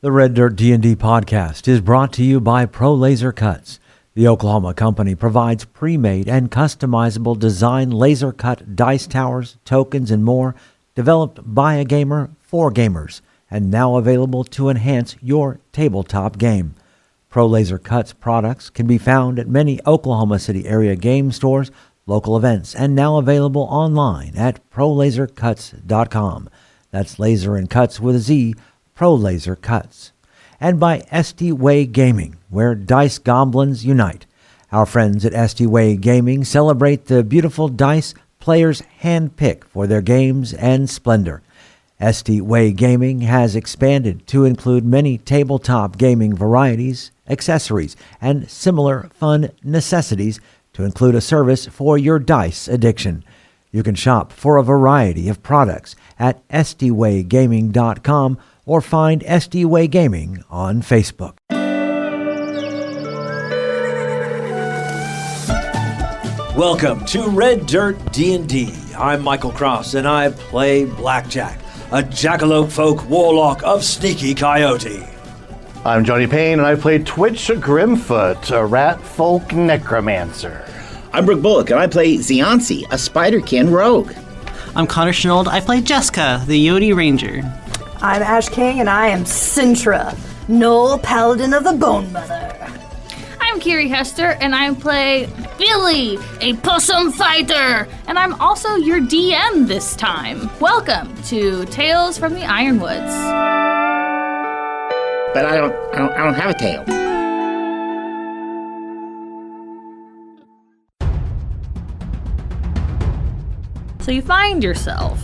The Red Dirt D&D podcast is brought to you by Pro Laser Cuts. The Oklahoma company provides pre-made and customizable design laser cut dice towers, tokens, and more, developed by a gamer for gamers, and now available to enhance your tabletop game. Pro Laser Cuts products can be found at many Oklahoma City area game stores, local events, and now available online at prolasercuts.com. That's laser and cuts with a Z, Pro Laser Cuts. And by SD Way Gaming, where dice goblins unite. Our friends at SD Way Gaming celebrate the beautiful dice players handpick for their games and splendor. SD Way Gaming has expanded to include many tabletop gaming varieties, accessories, and similar fun necessities to include a service for your dice addiction. You can shop for a variety of products at sdwaygaming.com or find SD Way Gaming on Facebook. Welcome to Red Dirt D&D. I'm Michael Cross, and I play Blackjack, a jackalope folk warlock of sneaky Coyote. I'm Johnny Payne, and I play Twitch Grimfoot, a rat folk necromancer. I'm Brooke Bullock, and I play Ziansi, a spiderkin rogue. I'm Connor Shenold. I play Jaska, the Yote ranger. I'm Ash King, and I am Sintra, Knoll Paladin of the Bone Mother. I'm Kiri Hester, and I play Billy, a possum fighter, and I'm also your DM this time. Welcome to Tales from the Ironwoods. But I don't have a tail. So you find yourself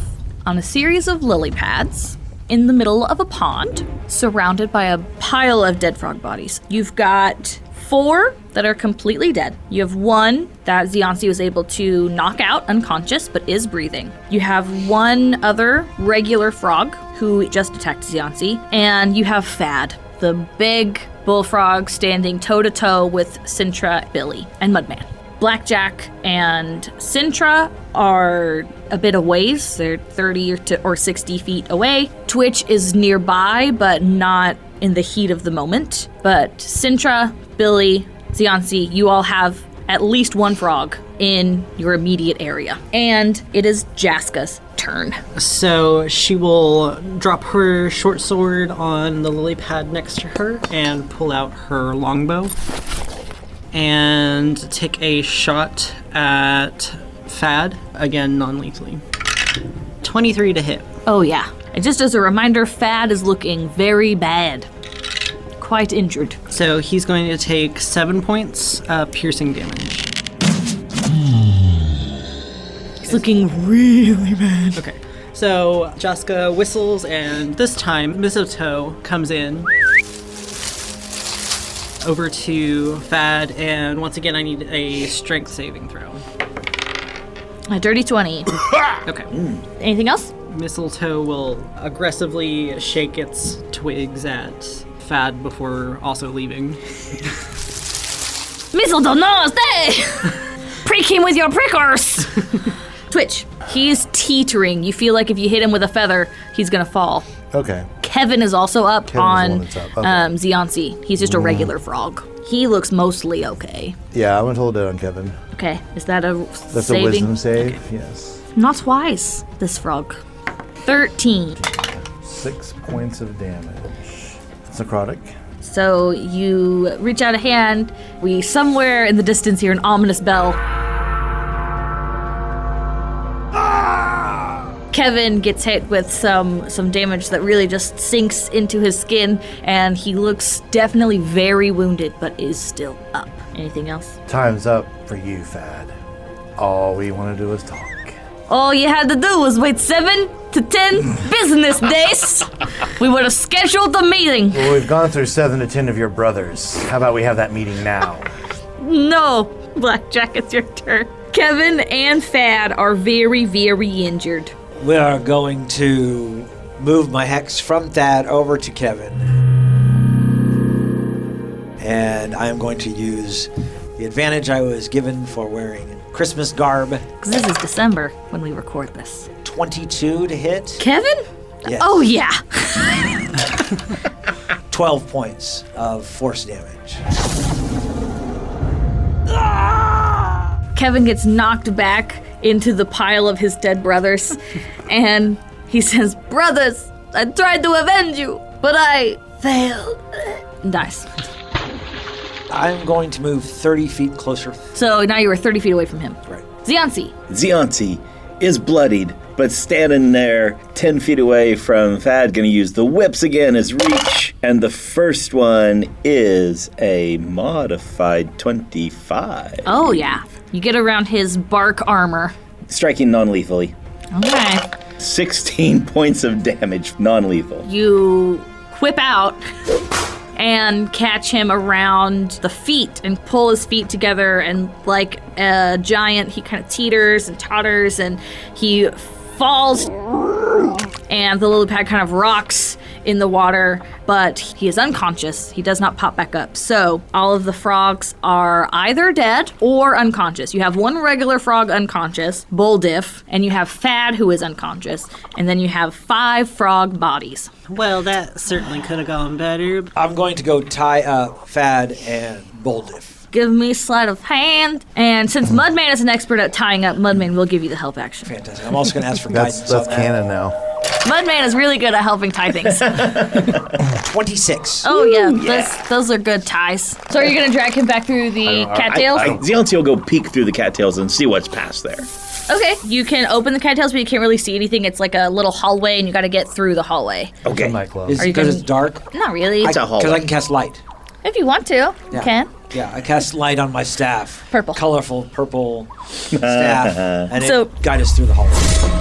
on a series of lily pads in the middle of a pond, surrounded by a pile of dead frog bodies. You've got 4 that are completely dead. You have 1 that Ziansi was able to knock out unconscious, but is breathing. You have 1 other regular frog who just attacked Ziansi, and you have Fad, the big bullfrog standing toe-to-toe with Sintra, Billy, and Mudman. Blackjack and Sintra are a bit away. They're 30 or 60 feet away. Twitch is nearby, but not in the heat of the moment. But Sintra, Billy, Ziansi, you all have at least 1 frog in your immediate area. And it is Jaska's turn. So she will drop her short sword on the lily pad next to her and pull out her longbow and take a shot at Fad, again non-lethally. 23 to hit. Oh yeah. And just as a reminder, Fad is looking very bad. Quite injured. So he's going to take 7 points of piercing damage. He's looking really bad. Okay. So Jaska whistles, and this time Mistletoe comes in over to Fad, and once again I need a strength saving throw. A dirty 20. Okay. Anything else? Mistletoe will aggressively shake its twigs at Fad before also leaving. Mistletoe, no, stay! Prick him with your prickers! Twitch, he's teetering. You feel like if you hit him with a feather, he's gonna fall. Okay. Kevin is also up Kevin's on the one that's up. Okay. Ziansi. He's just a regular frog. He looks mostly okay. Yeah, I'm going to hold it on Kevin. Okay, is that a That's saving? a wisdom save, Okay. yes. Not wise, this frog. 13. 6 points of damage. It's necrotic. So you reach out a hand. We somewhere in the distance hear an ominous bell. Kevin gets hit with some damage that really just sinks into his skin, and he looks definitely very wounded, but is still up. Anything else? Time's up for you, Fad. All we want to do is talk. All you had to do was wait 7 to 10 business days. We would have scheduled the meeting. Well, we've gone through 7 to 10 of your brothers. How about we have that meeting now? No, Blackjack, it's your turn. Kevin and Fad are very, very injured. We are going to move my hex from Thad over to Kevin. And I am going to use the advantage I was given for wearing Christmas garb. Because this is December when we record this. 22 to hit. Kevin? Yes. Oh, yeah. 12 points of force damage. Kevin gets knocked back into the pile of his dead brothers, and he says, "Brothers, I tried to avenge you, but I failed." And dies. I'm going to move 30 feet closer. So now you were 30 feet away from him. Right. Ziansi is bloodied, but standing there 10 feet away from Fad, gonna use the whips again as reach. And the first one is a modified 25. Oh, yeah. You get around his bark armor. Striking non-lethally. Okay. 16 points of damage, non-lethal. You whip out and catch him around the feet and pull his feet together, and like a giant, he kind of teeters and totters and he falls, and the lily pad kind of rocks in the water, but he is unconscious. He does not pop back up. So all of the frogs are either dead or unconscious. You have one regular frog unconscious, Bulldiff, and you have Fad, who is unconscious, and then you have 5 frog bodies. Well, that certainly could have gone better. I'm going to go tie up Fad and Bulldiff. Give me sleight of hand. And since Mudman is an expert at tying up, Mudman will give you the help action. Fantastic. I'm also going to ask for guidance. That's canon now. Mudman is really good at helping tie things. 26. Oh, yeah. Those are good ties. So are you going to drag him back through the cattails? Ziansi will go peek through the cattails and see what's past there. Okay. You can open the cattails, but you can't really see anything. It's like a little hallway, and you got to get through the hallway. Okay. Is it because it's dark? Not really. It's a hallway. Because I can cast light. If you want to, you can. Yeah, I cast light on my staff. Purple. Colorful purple staff. And So- it guides us through the hallway.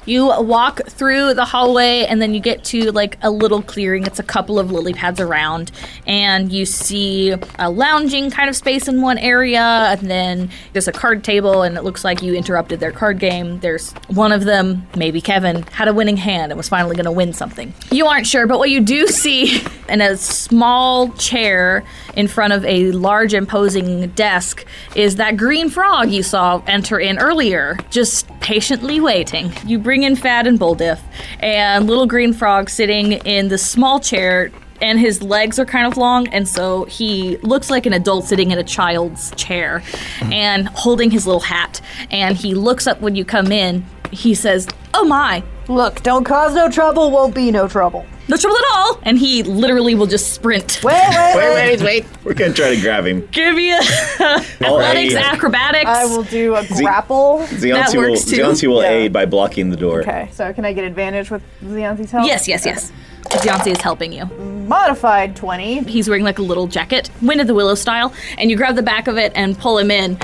You walk through the hallway, and then you get to like a little clearing. It's a couple of lily pads around, and you see a lounging kind of space in one area, and then there's a card table, and it looks like you interrupted their card game. There's one of them, maybe Kevin, had a winning hand and was finally going to win something. You aren't sure, but what you do see in a small chair in front of a large imposing desk is that green frog you saw enter in earlier, just patiently waiting. You bring in Fad and Bulldiff, and little green frog sitting in the small chair, and his legs are kind of long, and so he looks like an adult sitting in a child's chair and holding his little hat, and he looks up when you come in. He says, "Oh my, Look, don't cause no trouble, won't be no trouble. no trouble at all," and he literally will just sprint. Wait. We're gonna try to grab him. Give you athletics, acrobatics. I will do a grapple. Ziansi works too. Ziansi will Yeah. aid by blocking the door. Okay, so can I get advantage with Ziansi's help? Yes. Beyonce is helping you. Modified 20. He's wearing like a little jacket, Wind of the Willow style, and you grab the back of it and pull him in.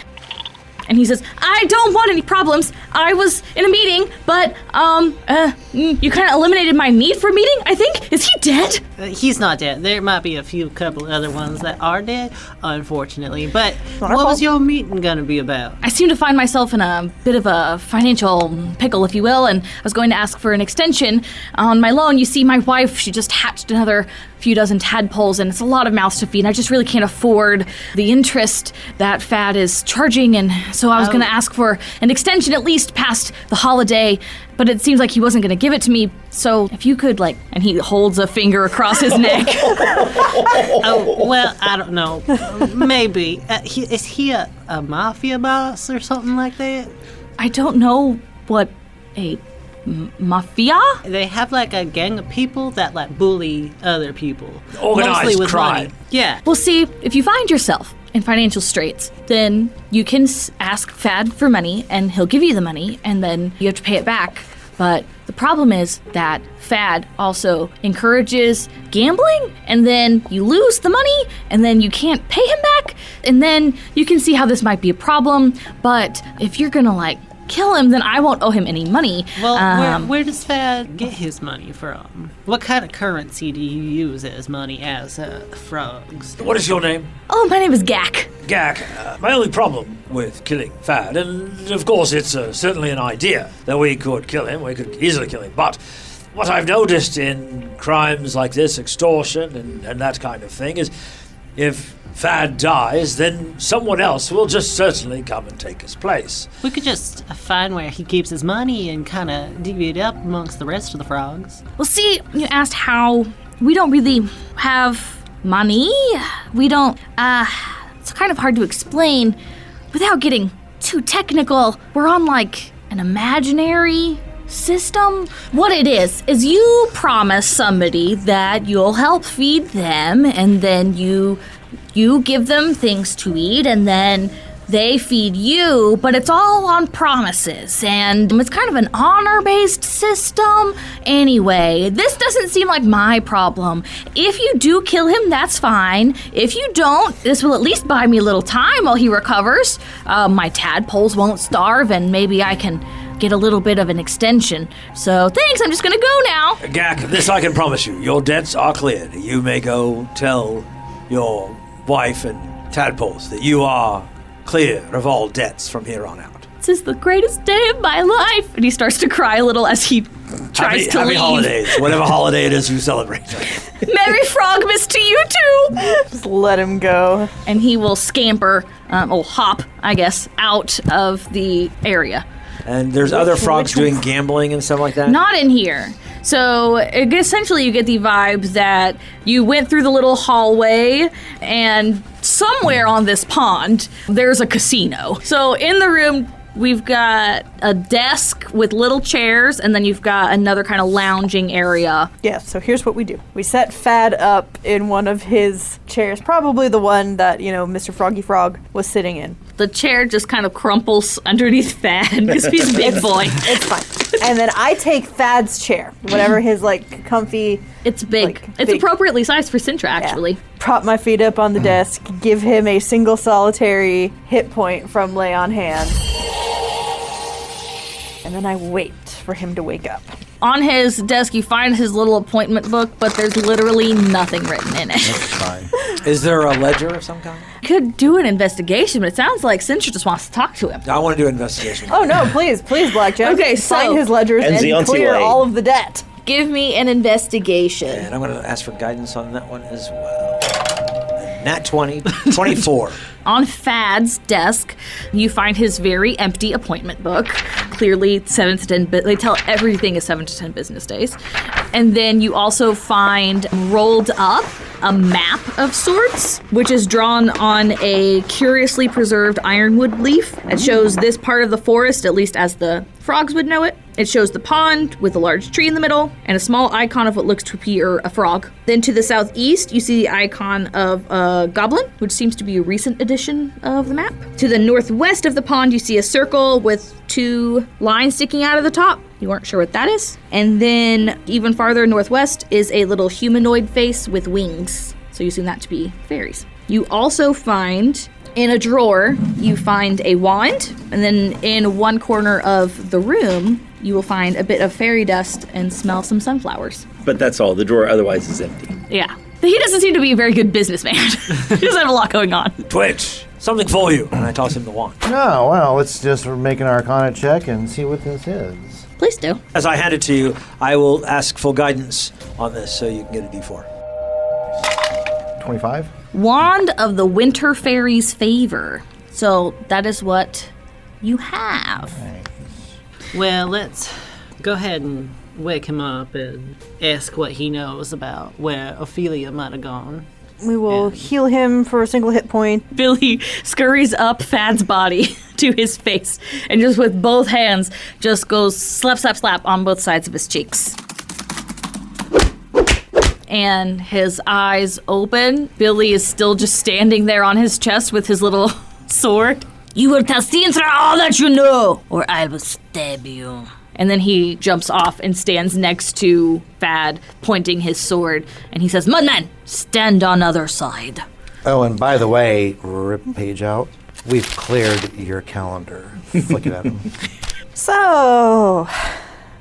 And he says, "I don't want any problems. I was in a meeting, but, you kind of eliminated my need for a meeting, I think. Is he dead?" He's not dead. There might be a couple other ones that are dead, unfortunately. But our what fault. was your meeting gonna be about? I seem to find myself in a bit of a financial pickle, if you will, and I was going to ask for an extension on my loan. You see, my wife, she just hatched another few dozen tadpoles, and it's a lot of mouths to feed, and I just really can't afford the interest that Fad is charging, and so I was going to ask for an extension at least past the holiday, but it seems like he wasn't going to give it to me, so if you could, and he holds a finger across his neck. Oh, well, I don't know. Maybe. Is he a mafia boss or something like that? I don't know what a mafia? They have like a gang of people that bully other people. Organized mostly with crime. money. Yeah. Well, see, if you find yourself in financial straits, then you can ask Fad for money, and he'll give you the money, and then you have to pay it back. But the problem is that Fad also encourages gambling, and then you lose the money, and then you can't pay him back, and then you can see how this might be a problem. But if you're gonna kill him, then I won't owe him any money. Well, where does Fad get his money from? What kind of currency do you use as money as frogs? What is your name? Oh, my name is Gak. Gak. My only problem with killing Fad, and of course it's certainly an idea that we could kill him, we could easily kill him, but what I've noticed in crimes like this, extortion and that kind of thing, is if Fad dies, then someone else will just certainly come and take his place. We could just find where he keeps his money and kind of divvy it up amongst the rest of the frogs. Well, see, you asked how we don't really have money. We don't, it's kind of hard to explain without getting too technical. We're on like an imaginary system. What it is you promise somebody that you'll help feed them, and then you give them things to eat, and then they feed you, but it's all on promises, and it's kind of an honor-based system. Anyway, this doesn't seem like my problem. If you do kill him, that's fine. If you don't, this will at least buy me a little time while he recovers. My tadpoles won't starve, and maybe I can get a little bit of an extension. So thanks, I'm just gonna go now. Gak, this I can promise you. Your debts are cleared. You may go tell your wife and tadpoles that you are clear of all debts from here on out. This is the greatest day of my life. And he starts to cry a little as he tries to happy leave. holidays, whatever holiday it is you celebrate. Merry Frogmas to you too. Just let him go. And he will scamper, or hop, I guess, out of the area. And there's other frogs doing gambling and stuff like that? Not in here. So essentially you get the vibe that you went through the little hallway, and somewhere on this pond there's a casino. So in the room we've got a desk with little chairs, and then you've got another kind of lounging area. Yeah, so here's what we do. We set Fad up in one of his chairs, probably the one that, Mr. Froggy Frog was sitting in. The chair just kind of crumples underneath Fad because he's a big boy. It's fine. And then I take Thad's chair, whatever his, comfy... It's big. It's big. Appropriately sized for Sintra, actually. Yeah. Prop my feet up on the desk, give him a single solitary hit point from Lay on Hands. And then I wait for him to wake up. On his desk, you find his little appointment book, but there's literally nothing written in it. That's fine. Is there a ledger of some kind? Could do an investigation, but it sounds like Sintra just wants to talk to him. I want to do an investigation. Oh no, please, Blackjack. Okay, so- sign his ledgers and clear Way. all of the debt. Give me an investigation. And I'm going to ask for guidance on that one as well. Nat 20, 24. On Fad's desk, you find his very empty appointment book. Clearly, 7 to 10. They tell everything is 7 to 10 business days. And then you also find rolled up a map of sorts, which is drawn on a curiously preserved ironwood leaf. It shows this part of the forest, at least as the frogs would know it. It shows the pond with a large tree in the middle and a small icon of what looks to be a frog. Then to the southeast, you see the icon of a goblin, which seems to be a recent edition of the map. To the northwest of the pond, you see a circle with 2 lines sticking out of the top. You aren't sure what that is. And then even farther northwest is a little humanoid face with wings. So you assume that to be fairies. You also find in a drawer, you find a wand, and then in one corner of the room, you will find a bit of fairy dust and smell some sunflowers. But that's all. The drawer otherwise is empty. Yeah. He doesn't seem to be a very good businessman. He doesn't have a lot going on. Twitch, something for you. And I toss him the wand. No, well, let's just make an Arcana check and see what this is. Please do. As I hand it to you, I will ask for guidance on this so you can get a D4. 25? Wand of the Winter Fairy's Favor. So that is what you have. Well, let's go ahead and wake him up and ask what he knows about where Ophelia might have gone. We will heal him for a single hit point. Billy scurries up Fad's body to his face and just with both hands just goes slap, slap, slap on both sides of his cheeks. And his eyes open. Billy is still just standing there on his chest with his little sword. You will tell Sintra all that you know, or I will stab you. And then he jumps off and stands next to Fad, pointing his sword. And he says, Mudman, stand on other side. Oh, and by the way, rip page out. We've cleared your calendar. Flick it at him. So,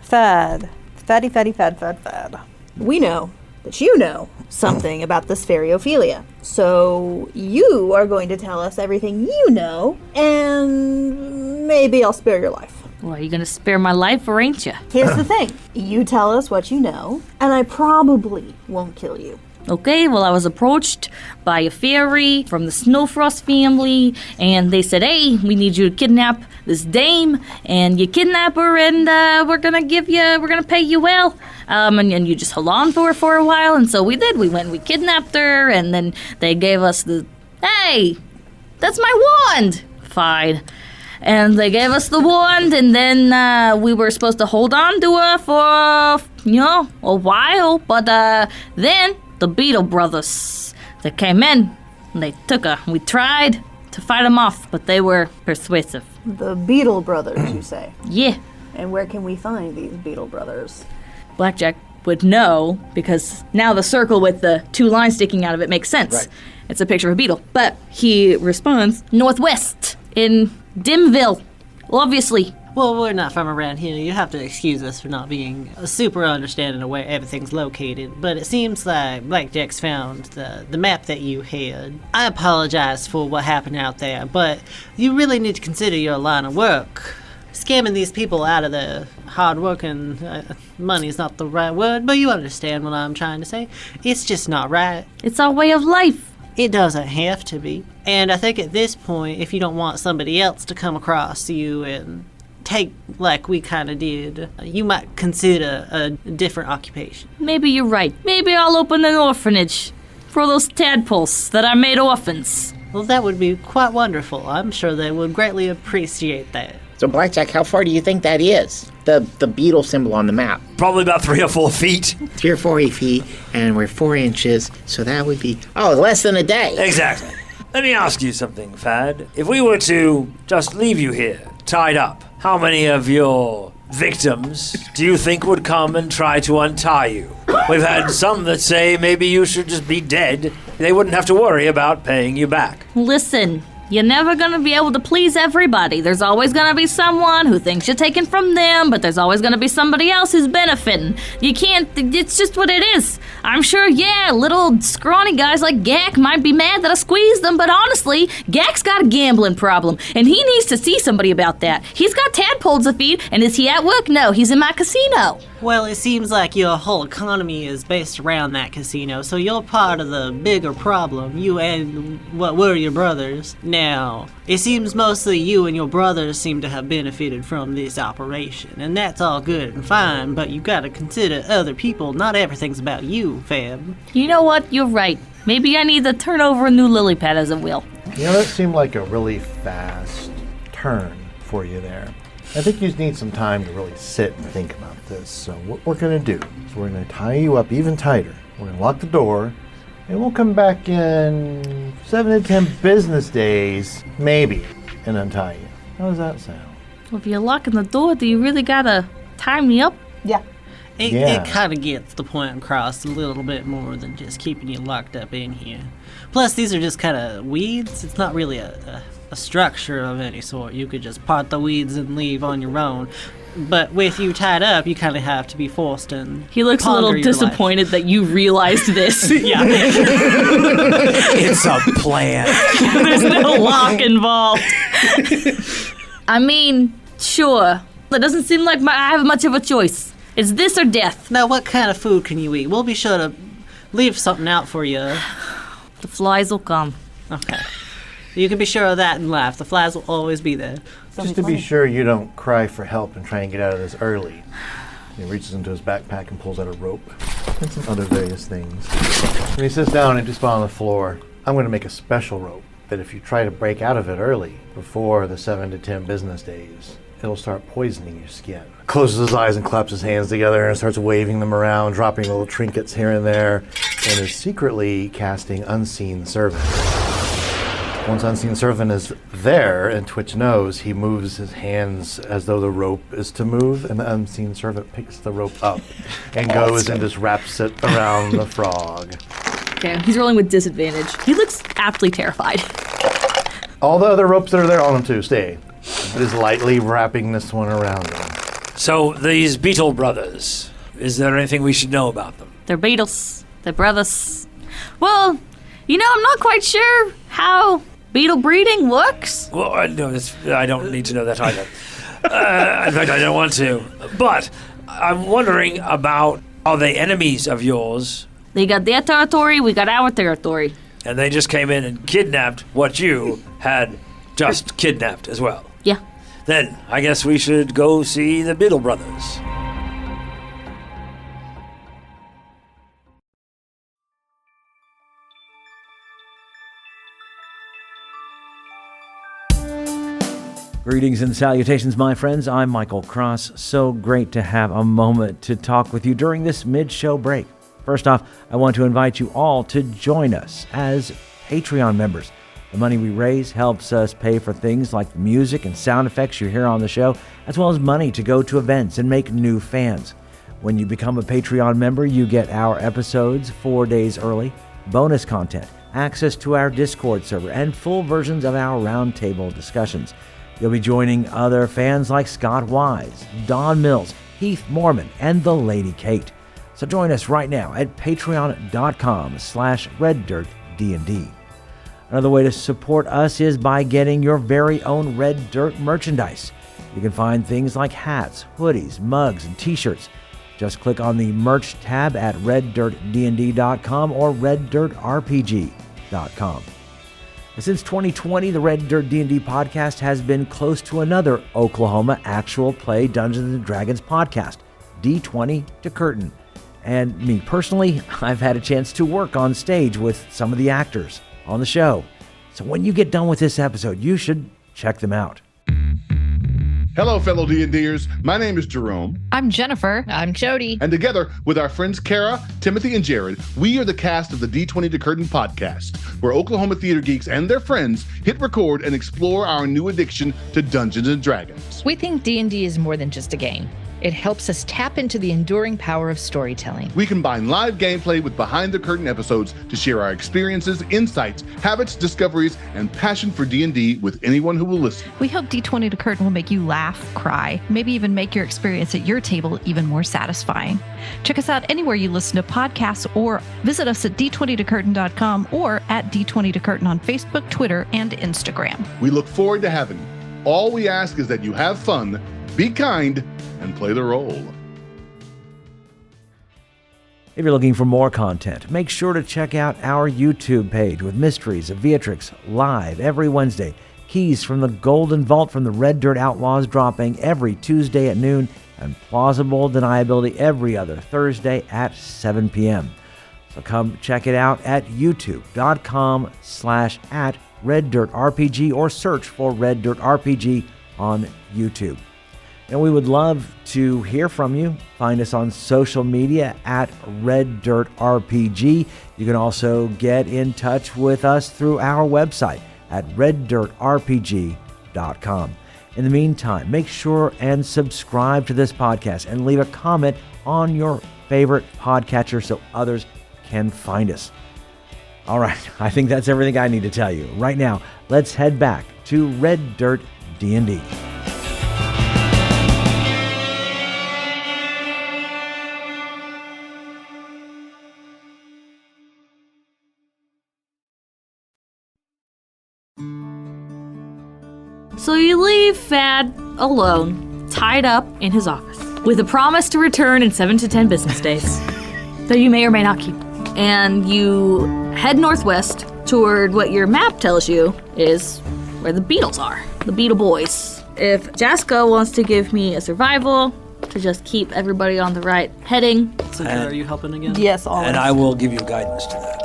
Fad. Fad. We know that you know something about this fairy Ophelia. So, you are going to tell us everything you know, and maybe I'll spare your life. Well, you gonna spare my life or ain't you? Here's the thing. You tell us what you know, and I probably won't kill you. Okay, well, I was approached by a fairy from the Snowfrost family, and they said, hey, we need you to kidnap this dame, and you kidnap her, and we're gonna pay you well. And you just hold on to her for a while, and so we did. We went and we kidnapped her, and then they gave us hey, that's my wand! Fine. And they gave us the wand, and then we were supposed to hold on to her for, a while, but then the Beetle Brothers, they came in, and they took her. We tried to fight them off, but they were persuasive. The Beetle Brothers, you say? Yeah. And where can we find these Beetle Brothers? Blackjack would know, because now the circle with the 2 lines sticking out of it makes sense. Right. It's a picture of a beetle. But he responds, northwest, in Dimville, obviously. Well, we're not from around here. You have to excuse us for not being super understanding of where everything's located. But it seems like Blackjack's found the map that you had. I apologize for what happened out there, but you really need to consider your line of work. Scamming these people out of their hard work and money is not the right word, but you understand what I'm trying to say. It's just not right. It's our way of life. It doesn't have to be. And I think at this point, if you don't want somebody else to come across you and take like we kind of did, you might consider a different occupation. Maybe you're right. Maybe I'll open an orphanage for those tadpoles that I made orphans. Well, that would be quite wonderful. I'm sure they would greatly appreciate that. So, Blackjack, how far do you think that is? The beetle symbol on the map. Probably about 3 or 4 feet. 3 or 4 feet, and we're 4 inches, so that would be, less than a day. Exactly. Let me ask you something, Fad. If we were to just leave you here, tied up, how many of your victims do you think would come and try to untie you? We've had some that say maybe you should just be dead. They wouldn't have to worry about paying you back. Listen, you're never gonna be able to please everybody. There's always gonna be someone who thinks you're taking from them, but there's always gonna be somebody else who's benefiting. You can't, it's just what it is. I'm sure, little scrawny guys like Gak might be mad that I squeezed them, but honestly, Gak's got a gambling problem, and he needs to see somebody about that. He's got tadpoles to feed, and is he at work? No, he's in my casino. Well, it seems like your whole economy is based around that casino, so you're part of the bigger problem, you and what were your brothers. Now, it seems mostly you and your brothers seem to have benefited from this operation, and that's all good and fine, but you gotta consider other people. Not everything's about you, fam. You know what? You're right. Maybe I need to turn over a new lily pad as it will. That seemed like a really fast turn for you there. I think you just need some time to really sit and think about this. So what we're going to do is we're going to tie you up even tighter. We're going to lock the door, and we'll come back in 7 to 10 business days, maybe, and untie you. How does that sound? Well, if you're locking the door, do you really gotta tie me up? Yeah. It kind of gets the point across a little bit more than just keeping you locked up in here. Plus, these are just kind of weeds. It's not really a structure of any sort. You could just part the weeds and leave on your own. But with you tied up, you kind of have to be forced and He looks a little ponder your disappointed that you realized this. Yeah. It's a plan. There's no lock involved. I mean, sure. It doesn't seem like I have much of a choice. It's this or death. Now, what kind of food can you eat? We'll be sure to leave something out for you. The flies will come. Okay. You can be sure of that in life. The flies will always be there. Just to be sure you don't cry for help and try and get out of this early. He reaches into his backpack and pulls out a rope and some other various things. When he sits down and just on the floor, I'm going to make a special rope that if you try to break out of it early, before the 7 to 10 business days, it'll start poisoning your skin. Closes his eyes and claps his hands together and starts waving them around, dropping little trinkets here and there, and is secretly casting Unseen Servant. Once Unseen Servant is there, and Twitch knows, he moves his hands as though the rope is to move, and the Unseen Servant picks the rope up and goes and just wraps it around the frog. Okay, he's rolling with disadvantage. He looks aptly terrified. All the other ropes that are there on him too stay. But is lightly wrapping this one around him. So, these Beetle Brothers, is there anything we should know about them? They're beetles. They're brothers. Well, I'm not quite sure how beetle breeding works. Well, I don't need to know that either. In fact, I don't want to. But I'm wondering about, are they enemies of yours? They got their territory, we got our territory. And they just came in and kidnapped what you had just kidnapped as well. Yeah. Then I guess we should go see the Biddle brothers. Greetings and salutations, my friends. I'm Michael Cross. So great to have a moment to talk with you during this mid-show break. First off, I want to invite you all to join us as Patreon members. The money we raise helps us pay for things like the music and sound effects you hear on the show, as well as money to go to events and make new fans. When you become a Patreon member, you get our episodes 4 days early, bonus content, access to our Discord server, and full versions of our roundtable discussions. You'll be joining other fans like Scott Wise, Don Mills, Heath Mormon, and the Lady Kate. So join us right now at patreon.com/reddirtdnd. Another way to support us is by getting your very own Red Dirt merchandise. You can find things like hats, hoodies, mugs, and t-shirts. Just click on the merch tab at reddirtdnd.com or reddirtrpg.com. Since 2020, the Red Dirt D&D podcast has been close to another Oklahoma actual play Dungeons & Dragons podcast, D20 to Curtain. And me personally, I've had a chance to work on stage with some of the actors on the show. So when you get done with this episode, you should check them out. Hello, fellow D&Ders. My name is Jerome. I'm Jennifer. I'm Jody. And together with our friends Kara, Timothy, and Jared, we are the cast of the D20 to Curtain podcast, where Oklahoma theater geeks and their friends hit record and explore our new addiction to Dungeons & Dragons. We think D&D is more than just a game. It helps us tap into the enduring power of storytelling. We combine live gameplay with behind-the-curtain episodes to share our experiences, insights, habits, discoveries, and passion for D&D with anyone who will listen. We hope D20 to Curtain will make you laugh, cry, maybe even make your experience at your table even more satisfying. Check us out anywhere you listen to podcasts or visit us at d20tocurtain.com or at D20 to Curtain on Facebook, Twitter, and Instagram. We look forward to having you. All we ask is that you have fun, be kind, and play the role. If you're looking for more content, make sure to check out our YouTube page with Mysteries of Beatrix live every Wednesday. Keys from the Golden Vault from the Red Dirt Outlaws dropping every Tuesday at noon, and Plausible Deniability every other Thursday at 7 p.m. So come check it out at youtube.com/@RedDirtRPG or search for Red Dirt RPG on YouTube. And we would love to hear from you. Find us on social media at Red Dirt RPG. You can also get in touch with us through our website at reddirtrpg.com. In the meantime, make sure and subscribe to this podcast and leave a comment on your favorite podcatcher so others can find us. All right, I think that's everything I need to tell you. Right now, let's head back to Red Dirt D&D. So you leave Fad alone, tied up in his office, with a promise to return in 7 to 10 business days that you may or may not keep. And you head northwest toward what your map tells you is where the Beatles are, the Beetle Boys. If Jaska wants to give me a survival to just keep everybody on the right heading. So are you helping again? Yes, always. And I will give you guidance to that.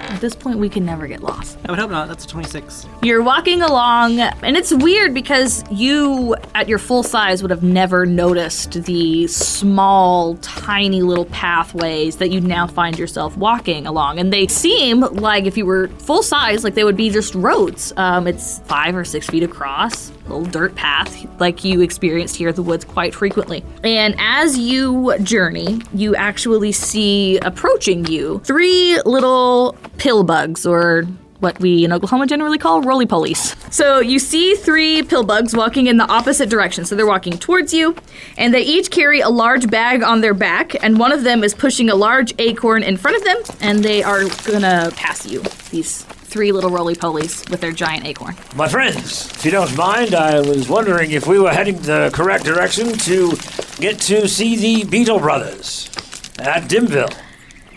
At this point, we can never get lost. I would hope not. That's a 26. You're walking along, and it's weird because you, at your full size, would have never noticed the small, tiny little pathways that you now find yourself walking along. And they seem like, if you were full size, like they would be just roads. It's 5 or 6 feet across, a little dirt path, like you experienced here at the woods quite frequently. And as you journey, you actually see approaching you 3 little pill bugs, or what we in Oklahoma generally call roly-polies. So you see 3 pill bugs walking in the opposite direction. So they're walking towards you, and they each carry a large bag on their back, and one of them is pushing a large acorn in front of them, and they are gonna pass you, these 3 little roly-polies with their giant acorn. My friends, if you don't mind, I was wondering if we were heading the correct direction to get to see the Beetle Brothers at Dimville.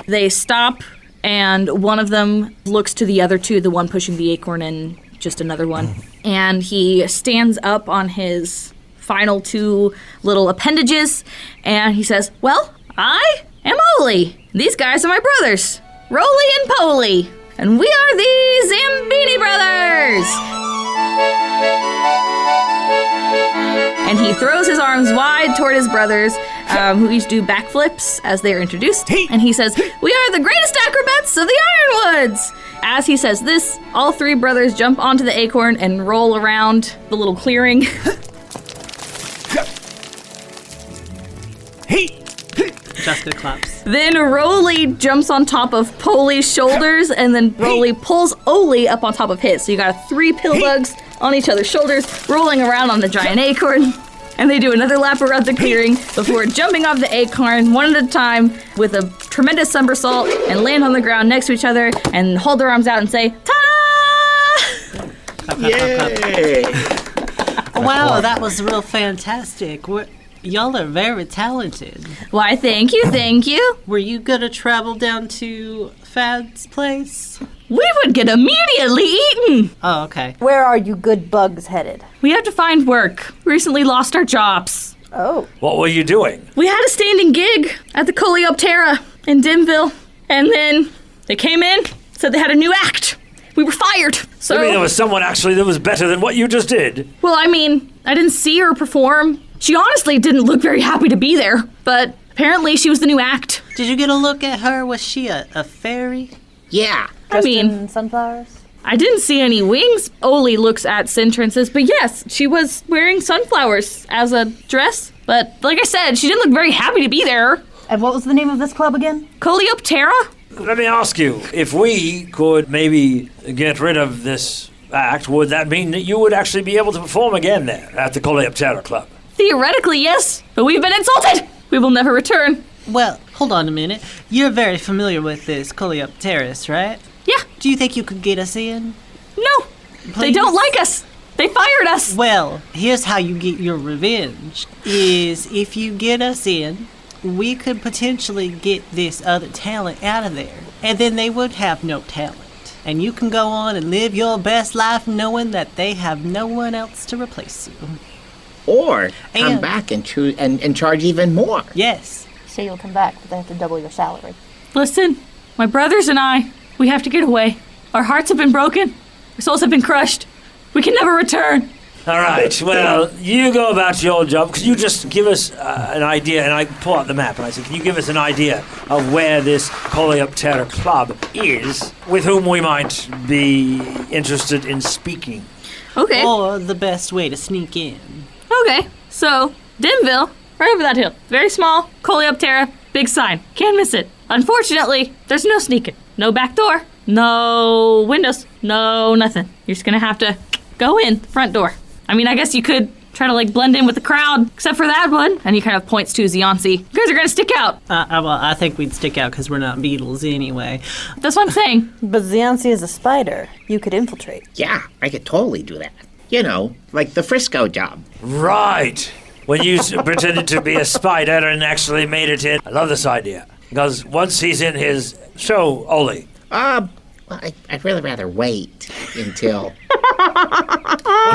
They stop, and one of them looks to the other 2, the one pushing the acorn and just another one. And he stands up on his final 2 little appendages, and he says, well, I am Oli. These guys are my brothers, Roly and Poly. And we are the Zambini Brothers! And he throws his arms wide toward his brothers, who each do backflips as they are introduced. And he says, we are the greatest acrobats of the Ironwoods! As he says this, all 3 brothers jump onto the acorn and roll around the little clearing. Jaska claps. Then Roly jumps on top of Poly's shoulders, and then Roly pulls Oli up on top of his. So you got 3 pill bugs on each other's shoulders, rolling around on the giant acorn. And they do another lap around the clearing before jumping off the acorn one at a time with a tremendous somersault and land on the ground next to each other and hold their arms out and say, ta-da! Yay! Wow, that was real fantastic. Y'all are very talented. Why, thank you, thank you. Were you gonna travel down to Fad's place? We would get immediately eaten. Oh, okay. Where are you good bugs headed? We have to find work. Recently lost our jobs. Oh. What were you doing? We had a standing gig at the Coyote in Dimville, and then they came in, said they had a new act. We were fired. So, You mean there was someone actually that was better than what you just did? well, I mean, I didn't see her perform. She honestly didn't look very happy to be there, but apparently she was the new act. Did you get a look at her? Was she a fairy? Yeah. I mean, in sunflowers? I didn't see any wings. Oli looks at Cintra and says, but yes, she was wearing sunflowers as a dress. But like I said, she didn't look very happy to be there. And what was the name of this club again? Coleoptera? Let me ask you, if we could maybe get rid of this act, would that mean that you would actually be able to perform again there at the Coyote Club? Theoretically, yes, but we've been insulted. We will never return. Well, hold on a minute. You're very familiar with this Coleopteris, right? Yeah. Do you think you could get us in? No, they Please? don't like us. They fired us. Well, here's how you get your revenge. Is if you get us in, we could potentially get this other talent out of there. And then they would have no talent. And you can go on and live your best life knowing that they have no one else to replace you. Or come And- back and charge even more. Yes. So you'll come back, but they have to double your salary. Listen, my brothers and I, we have to get away. Our hearts have been broken. Our souls have been crushed. We can never return. All right, well, you go about your job. Could you just give us an idea? And I pull out the map and I say, can you give us an idea of where this Coleoptera Club is, with whom we might be interested in speaking? Okay. Or the best way to sneak in. Okay. So, Dimville, right over that hill. Very small, Coleoptera, big sign. Can't miss it. Unfortunately, there's no sneaking. No back door. No windows. No nothing. You're just gonna have to go in the front door. I mean, I guess you could try to, like, blend in with the crowd, except for that one. And he kind of points to Ziansi. You guys are gonna stick out. Well, I think we'd stick out because we're not beetles anyway. That's what I'm saying. But Ziansi is a spider. You could infiltrate. Yeah, I could totally do that. You know, like the Frisco job. Right. When you pretended to be a spider and actually made it in. I love this idea. Because once he's in his show, Oli. Well, I'd really rather wait until...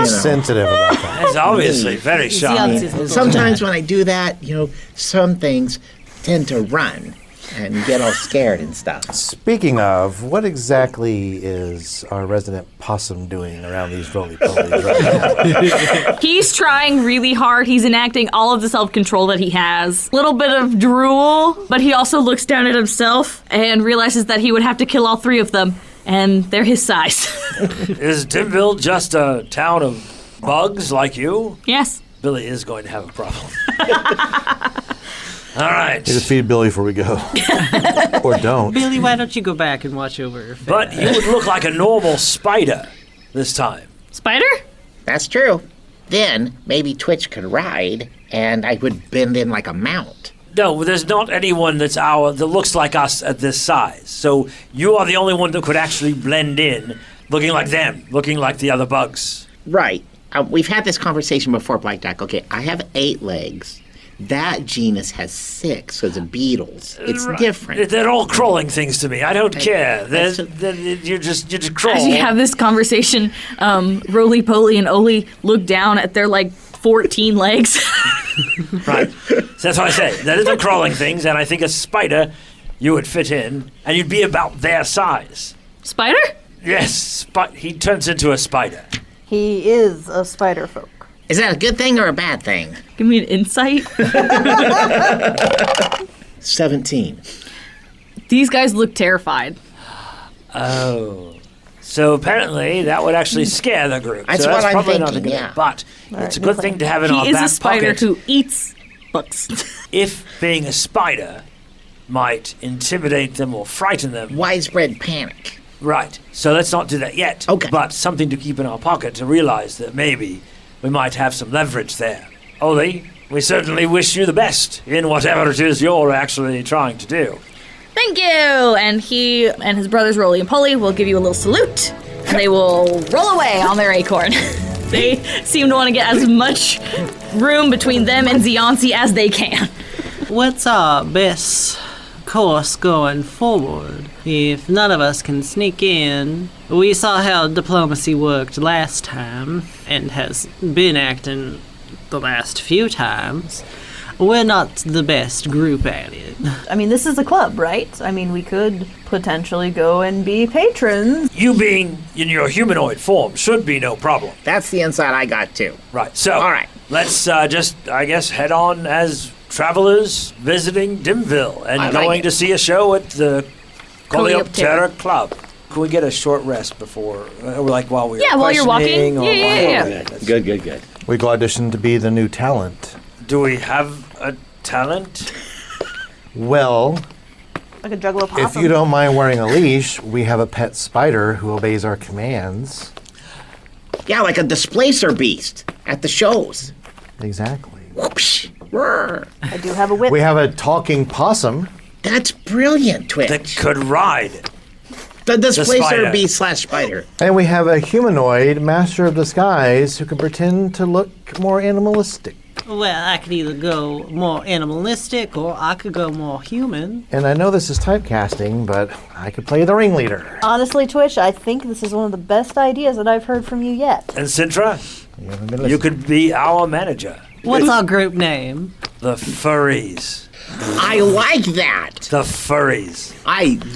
Sensitive about that. He's obviously very shy. Ziansi's a little Sometimes when I do that, you know, some things tend to run and get all scared and stuff. Speaking of, what exactly is our resident possum doing around these roly-polies right now? He's trying really hard. He's enacting all of the self-control that he has. Little bit of drool, but he also looks down at himself and realizes that he would have to kill all 3 of them, and they're his size. Is Dimville just a town of bugs like you? Yes. Billy is going to have a problem. All right. Need to feed Billy before we go. Or don't. Billy, why don't you go back and watch over her? But you would look like a normal spider this time. Spider? That's true. Then maybe Twitch could ride, and I would bend in like a mount. No, there's not anyone that looks like us at this size. So you are the only one that could actually blend in Looking like them. Looking like the other bugs. Right. We've had this conversation before, Black Jack. Okay, I have 8 legs. That genus has 6 because of beetles. It's different. They're all crawling things to me. I don't care. You're just crawl. As you have this conversation, Roly Poly and Oli look down at their 14 legs. Right. So that's what I say. They're crawling things, and I think a spider you would fit in, and you'd be about their size. Spider? Yes, he turns into a spider. He is a spider folk. Is that a good thing or a bad thing? Give me an insight. 17. These guys look terrified. Oh. So apparently that would actually scare the group. That's so what I'm probably thinking, not a good yeah. But it's a good thing to have in our He is back a spider pocket. who eats bugs. If being a spider might intimidate them or frighten them. Widespread panic. Right. So let's not do that yet. Okay. But something to keep in our pocket to realize that maybe we might have some leverage there. Oli, we certainly wish you the best in whatever it is you're actually trying to do. Thank you! And he and his brothers Roly and Poly will give you a little salute, and they will roll away on their acorn. They seem to want to get as much room between them and Zionsi as they can. What's our best course going forward? If none of us can sneak in, we saw how diplomacy worked last time and has been acting the last few times. We're not the best group at it. I mean, this is a club, right? I mean, we could potentially go and be patrons. You being in your humanoid form should be no problem. That's the insight I got, too. Right, so All right. let's just, I guess, head on as travelers visiting Dimville and I like going it. to see a show at the Coleoptera Coleoptera Club. Can we get a short rest before, while we're Yeah, while you're walking. questioning or Yeah. Good. We go audition to be the new talent. Do we have a talent? Well, Like a juggalo possum. if you don't mind wearing a leash, we have a pet spider who obeys our commands. Yeah, like a displacer beast at the shows. Exactly. Whoopsh. Roar. I do have a whip. We have a talking possum. That's brilliant, Twitch. That could ride. The displacer spider. beast / spider. And we have a humanoid master of disguise who can pretend to look more animalistic. Well, I could either go more animalistic or I could go more human. And I know this is typecasting, but I could play the ringleader. Honestly, Twitch, I think this is one of the best ideas that I've heard from you yet. And Sintra, You haven't been you listening. could be our manager. What's our group name? The Furries. I like that. The Furries.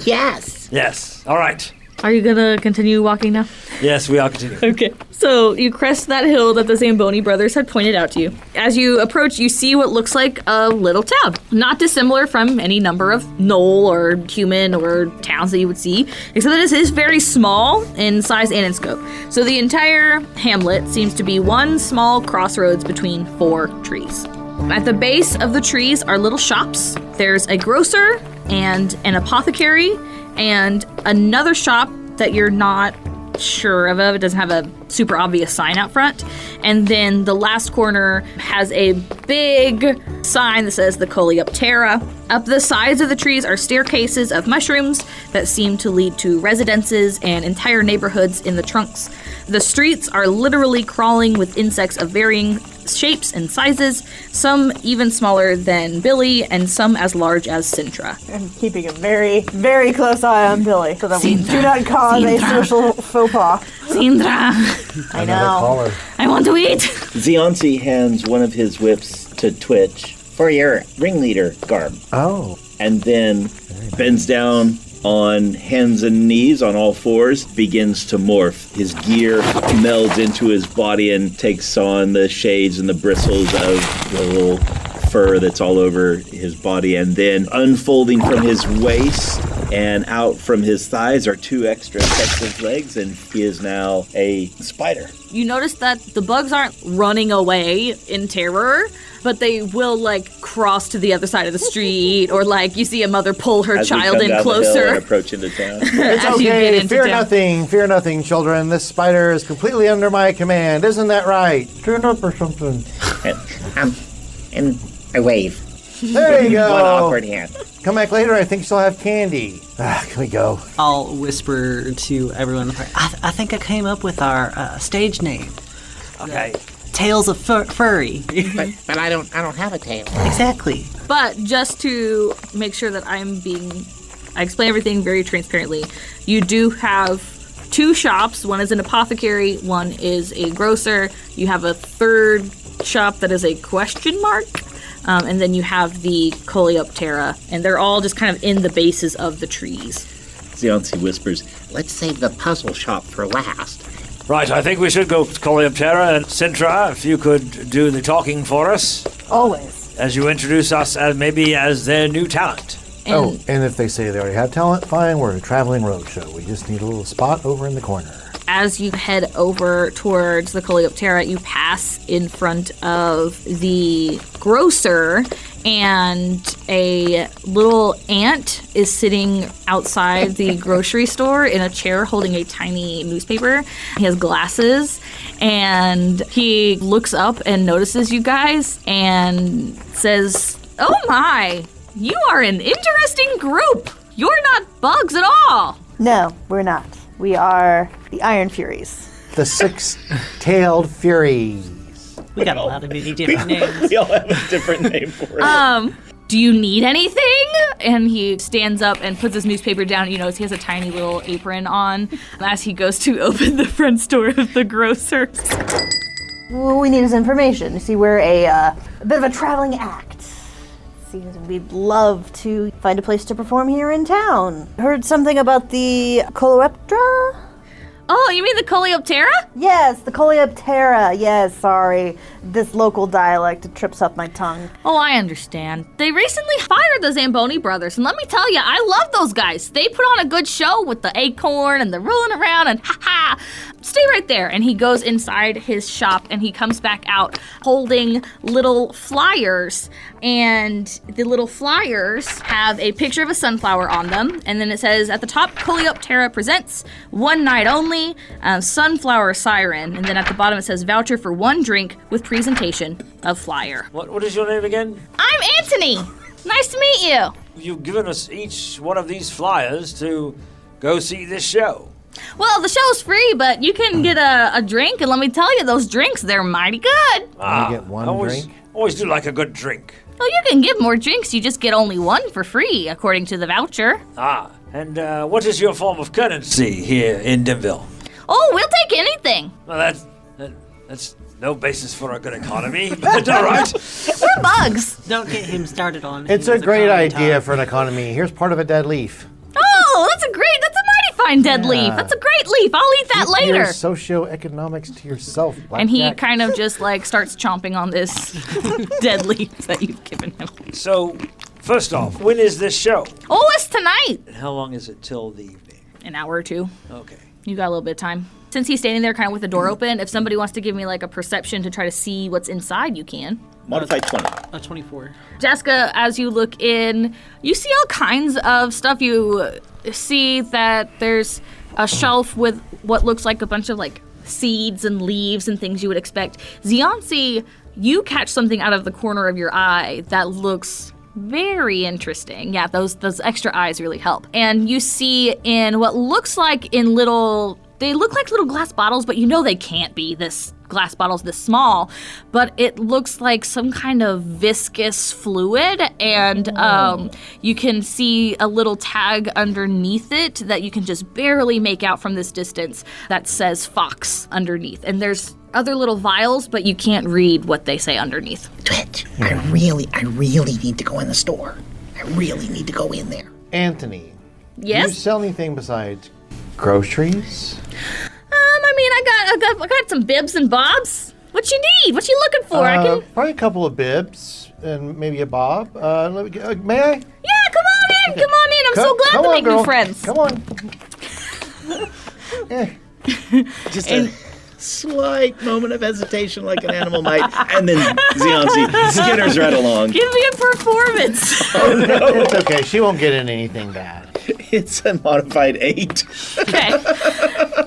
Yes. Yes. All right. Are you gonna continue walking now? Yes, we are continuing. Okay. So you crest that hill that the Zamboni brothers had pointed out to you. As you approach, you see what looks like a little town. Not dissimilar from any number of knoll or human or towns that you would see, except that it is very small in size and in scope. So the entire hamlet seems to be one small crossroads between 4 trees. At the base of the trees are little shops. There's a grocer and an apothecary and another shop that you're not sure of. It doesn't have a super obvious sign out front. And then the last corner has a big sign that says the Coleoptera. Up the sides of the trees are staircases of mushrooms that seem to lead to residences and entire neighborhoods in the trunks. The streets are literally crawling with insects of varying shapes and sizes, some even smaller than Billy, and some as large as Sintra. I'm keeping a very, very close eye on Billy so that we Sindra. do not cause a Sindra. social faux pas. Sindra, I know. Caller. I want to eat. Zionsi hands one of his whips to Twitch for your ringleader garb, Oh. and then bends down on hands and knees on all fours, begins to morph. His gear melds into his body and takes on the shades and the bristles of the little fur that's all over his body, and then unfolding from his waist and out from his thighs are 2 extra sets of legs, and he is now a spider. You notice that the bugs aren't running away in terror, but they will cross to the other side of the street, or you see a mother pull her As we child come in down the hill and closer. approach into town. It's As you get okay. into Fear town. nothing, children. This spider is completely under my command. Isn't that right? Turn up or something. And I wave. There you go. One awkward hand. Come back later. I think she'll have candy. Can we go? I'll whisper to everyone. I think I came up with our stage name. Okay. Tales of Furry. But I don't have a tail. Exactly. But just to make sure that I explain everything very transparently. You do have 2 shops. One is an apothecary. One is a grocer. You have a third shop that is a question mark. And then you have the Coleoptera. And they're all just kind of in the bases of the trees. Ziansi whispers, Let's save the puzzle shop for last. Right, I think we should go to Coleoptera, and Sintra, if you could do the talking for us. Always. As you introduce us as maybe as their new talent. And if they say they already have talent, fine, we're a traveling roadshow. We just need a little spot over in the corner. As you head over towards the Coleoptera, you pass in front of the grocer, and a little ant is sitting outside the grocery store in a chair holding a tiny newspaper. He has glasses, and he looks up and notices you guys and says, "Oh my, you are an interesting group. You're not bugs at all." No, we're not. We are the Iron Furies. The 6-tailed Furies. We got a lot of different names. we all have a different name for it. Do you need anything? And he stands up and puts his newspaper down. You notice he has a tiny little apron on as he goes to open the front door of the grocer. Well, we need his information. You see, we're a bit of a traveling act. See, we'd love to find a place to perform here in town. Heard something about the Coleoptera? Oh, you mean the Coleoptera? Yes, the Coleoptera. Yes, sorry. This local dialect trips up my tongue. Oh, I understand. They recently fired the Zamboni brothers, and let me tell you, I love those guys. They put on a good show with the acorn and the rolling around and ha-ha. Stay right there. And he goes inside his shop, and he comes back out holding little flyers. And the little flyers have a picture of a sunflower on them, and then it says at the top, Coleoptera presents, one night only, sunflower siren, and then at the bottom it says voucher for 1 drink with presentation of flyer. What is your name again? I'm Anthony. Nice to meet you. You've given us each one of these flyers to go see this show. Well, the show's free, but you can get a drink, and let me tell you, those drinks, they're mighty good. You get one drink? Always do like a good drink. Well, you can give more drinks, you just get only 1 for free, according to the voucher. And what is your form of currency here in Dimville? Oh, we'll take anything. Well, that's no basis for a good economy, but all right. We're bugs. Don't get him started on. It's a great idea for an economy. Here's part of a dead leaf. Oh, that's a mighty fine dead leaf. That's a great leaf. I'll eat that Keep later. your socioeconomics to yourself, Blackjack. And he kind of just starts chomping on this dead leaf that you've given him. So, first off, when is this show? Oh, it's tonight. And how long is it till the evening? An hour or 2. Okay. You got a little bit of time. Since he's standing there kind of with the door open, if somebody wants to give me a perception to try to see what's inside, you can. Modified 20. A 24. Jaska, as you look in, you see all kinds of stuff. You see that there's a shelf with what looks like a bunch of seeds and leaves and things you would expect. Ziansi, you catch something out of the corner of your eye that looks very interesting. Yeah, those extra eyes really help. And you see in what looks like they look like little glass bottles, but you know they can't be this glass bottles this small, but it looks like some kind of viscous fluid, and you can see a little tag underneath it that you can just barely make out from this distance that says Fox underneath. And there's other little vials, but you can't read what they say underneath. Twitch, I really need to go in the store. I really need to go in there. Anthony. Yes? Do you sell anything besides groceries? I got some bibs and bobs. What you need? What you looking for? Probably a couple of bibs and maybe a bob. May I? Yeah, come on in. Come on in. I'm so glad to make new friends. Come on. Just a slight moment of hesitation like an animal might, and then Ziansi skitters right along. Give me a performance. Oh, no. It's okay. She won't get in anything bad. It's a modified 8. Okay.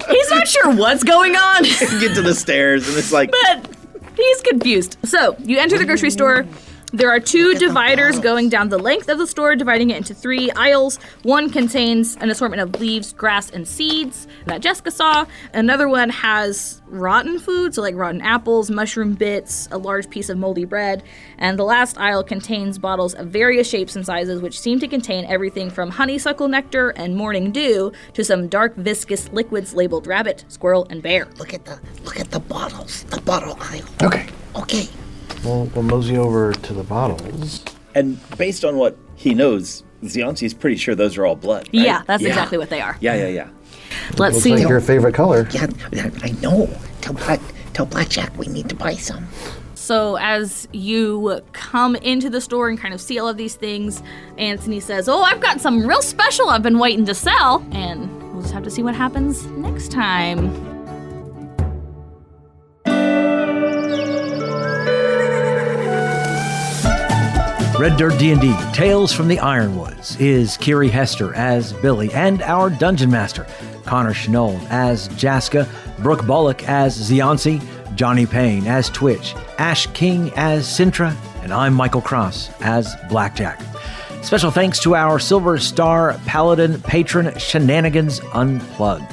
He's not sure what's going on. Get to the stairs, and it's But he's confused. So, you enter the grocery store. There are 2 dividers going down the length of the store, dividing it into 3 aisles. One contains an assortment of leaves, grass, and seeds that Jaska saw. Another one has rotten food, so like rotten apples, mushroom bits, a large piece of moldy bread. And the last aisle contains bottles of various shapes and sizes, which seem to contain everything from honeysuckle nectar and morning dew to some dark viscous liquids labeled rabbit, squirrel, and bear. Look at the bottles. The bottle aisle. Okay. Well, we'll mosey over to the bottles. And based on what he knows, Zianci's pretty sure those are all blood, right? Yeah, that's exactly what they are. Yeah. Let's Looks see. like your favorite color. Yeah, I know. Tell Blackjack we need to buy some. So as you come into the store and kind of see all of these things, Anthony says, "Oh, I've got something real special I've been waiting to sell." And we'll just have to see what happens next time. Red Dirt D&D Tales from the Ironwoods is Kiri Hester as Billy and our Dungeon Master, Connor Shenold as Jaska, Brooke Bullock as Zianci, Johnny Payne as Twitch, Ash King as Sintra, and I'm Michael Cross as Blackjack. Special thanks to our Silver Star Paladin patron Shenanigans Unplugged.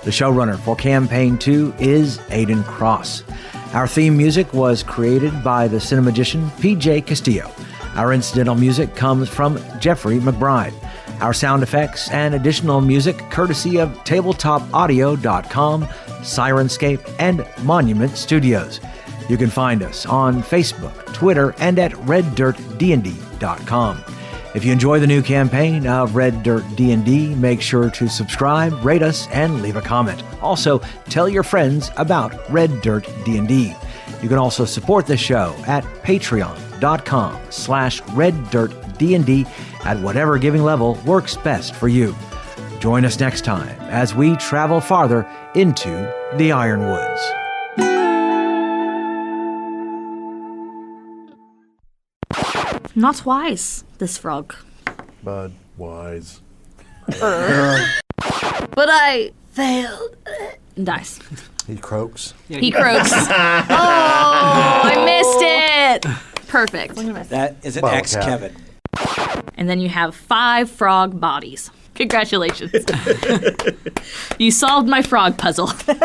The showrunner for Campaign 2 is Aidan Cross. Our theme music was created by the cinemagician PJ Castillo. Our incidental music comes from Jeffrey McBride. Our sound effects and additional music courtesy of tabletopaudio.com, Sirenscape, and Monument Studios. You can find us on Facebook, Twitter, and at reddirtdnd.com. If you enjoy the new campaign of Red Dirt D&D, make sure to subscribe, rate us, and leave a comment. Also, tell your friends about Red Dirt D&D. You can also support the show at patreon.com/reddirtdnd at whatever giving level works best for you. Join us next time as we travel farther into the Ironwoods. Not wise, this frog. Bud wise. But I failed. And dies. He croaks. He croaks. Oh, I missed it. Perfect. That is an Bottle ex cap. Kevin. And then you have 5 frog bodies. Congratulations. You solved my frog puzzle. That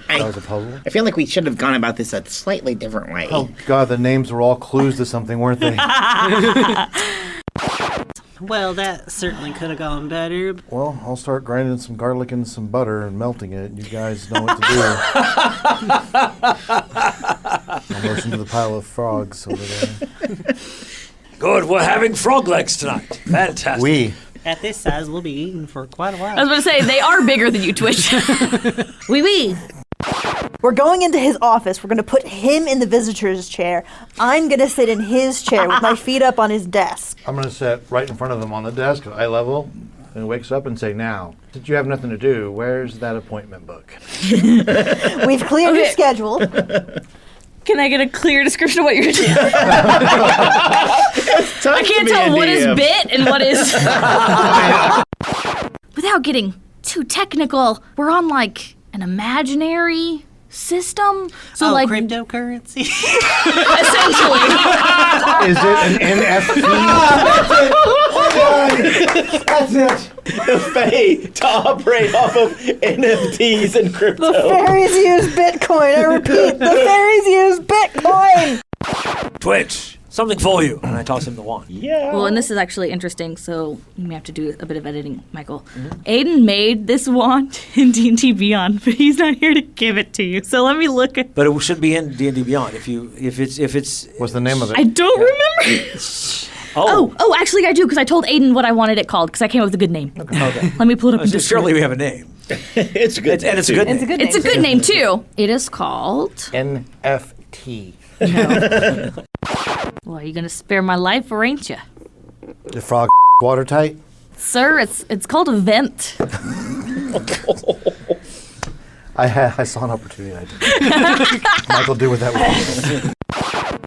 was a puzzle. I feel like we should have gone about this a slightly different way. Oh, God, the names were all clues to something, weren't they? Well, that certainly could have gone better. Well, I'll start grinding some garlic and some butter and melting it. You guys know what to do. I'll motion to the pile of frogs over there. Good, we're having frog legs tonight. Fantastic. At this size, we'll be eating for quite a while. I was going to say, they are bigger than you, Twitch. Oui. We're going into his office. We're going to put him in the visitor's chair. I'm going to sit in his chair with my feet up on his desk. I'm going to sit right in front of him on the desk at eye level, and he wakes up and say, "Now, since you have nothing to do, where's that appointment book?" We've cleared your schedule. Can I get a clear description of what you're doing? I can't tell what is bit and what is... Without getting too technical, we're on, like, an imaginary system. So, like... cryptocurrency? Essentially. Is it an NFT? That's it. The Fae to operate off of NFTs and crypto. The fairies use Bitcoin. I repeat, the fairies use Bitcoin. Twitch, something for you. And I toss him the wand. Yeah. Well, and this is actually interesting, so you may have to do a bit of editing, Michael. Aiden made this wand in D&D Beyond, but he's not here to give it to you. So let me look at... But it should be in D&D Beyond. If it's What's the name of it? I don't remember. Oh, actually I do, because I told Aiden what I wanted it called, because I came up with a good name. Okay. Let me pull it up and just... Surely we have a name. It's good. And it's a good name. It's a good name, too. It is called... NFT. Well, are you going to spare my life, or ain't you? The frog watertight? Sir, it's called a vent. I saw an opportunity. I did. Michael, do with that one.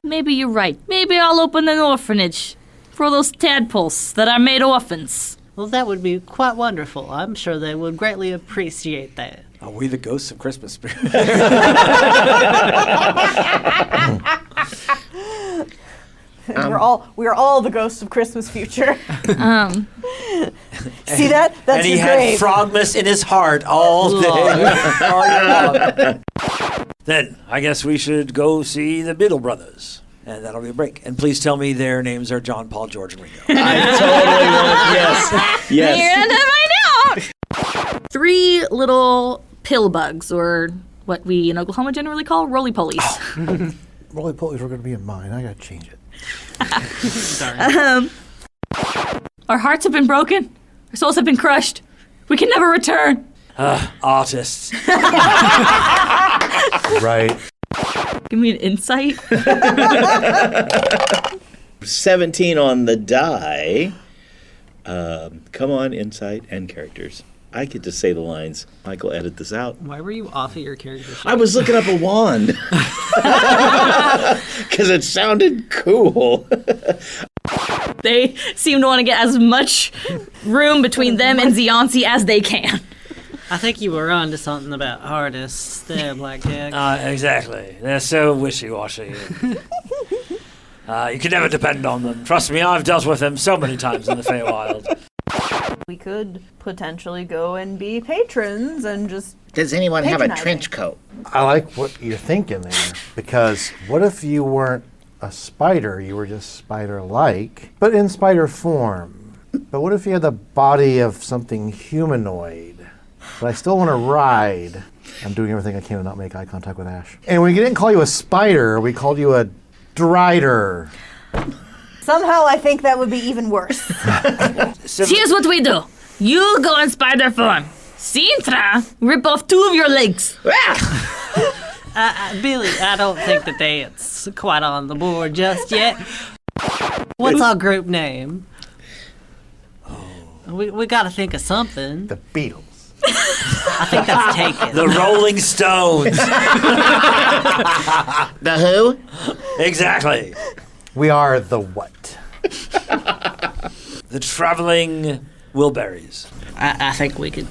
Maybe you're right. Maybe I'll open an orphanage for those tadpoles that are made orphans. Well, that would be quite wonderful. I'm sure they would greatly appreciate that. Are we the ghosts of Christmas spirit? We are all the ghosts of Christmas future. See that? That's and he your had grave. Frogmas in his heart all day. all year long. Then I guess we should go see the Biddle brothers. And that'll be a break. And please tell me their names are John, Paul, George, and Ringo. I totally want, yes. You're gonna find out. 3 little pill bugs, or what we in Oklahoma generally call roly-polies. Roly polies were going to be in mine. I got to change it. Sorry. Our hearts have been broken. Our souls have been crushed. We can never return. Artists. Right. Give me an insight. 17 on the die. Come on, insight and characters. I get to say the lines. Michael, edit this out. Why were you off of your character sheet? I was looking up a wand. Because it sounded cool. They seem to want to get as much room between them and Zionci as they can. I think you were on to something about artists there, Blackjack. Exactly. They're so wishy-washy. You can never depend on them. Trust me, I've dealt with them so many times in the Feywild. We could potentially go and be patrons and just. Does anyone have a Patronizing. trench coat? I like what you're thinking there, because what if you weren't a spider, you were just spider-like, but in spider form? But what if you had the body of something humanoid, but I still want to ride? I'm doing everything I can to not make eye contact with Ash. And we didn't call you a spider, we called you a drider. Somehow I think that would be even worse. Here's what we do. You go in spider form. Sintra, rip off 2 of your legs. Billy, I don't think that it's quite on the board just yet. What's our group name? We got to think of something. The Beatles. I think that's taken. The Rolling Stones. The who? Exactly. We are the what? The Traveling Wilburys. I think we could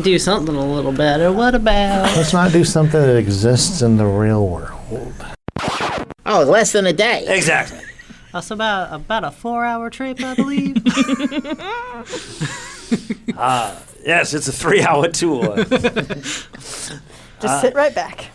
do something a little better. What about... Let's not do something that exists in the real world. Oh, less than a day. Exactly. That's about a 4-hour trip, I believe. Yes, it's a 3-hour tour. Just sit right back.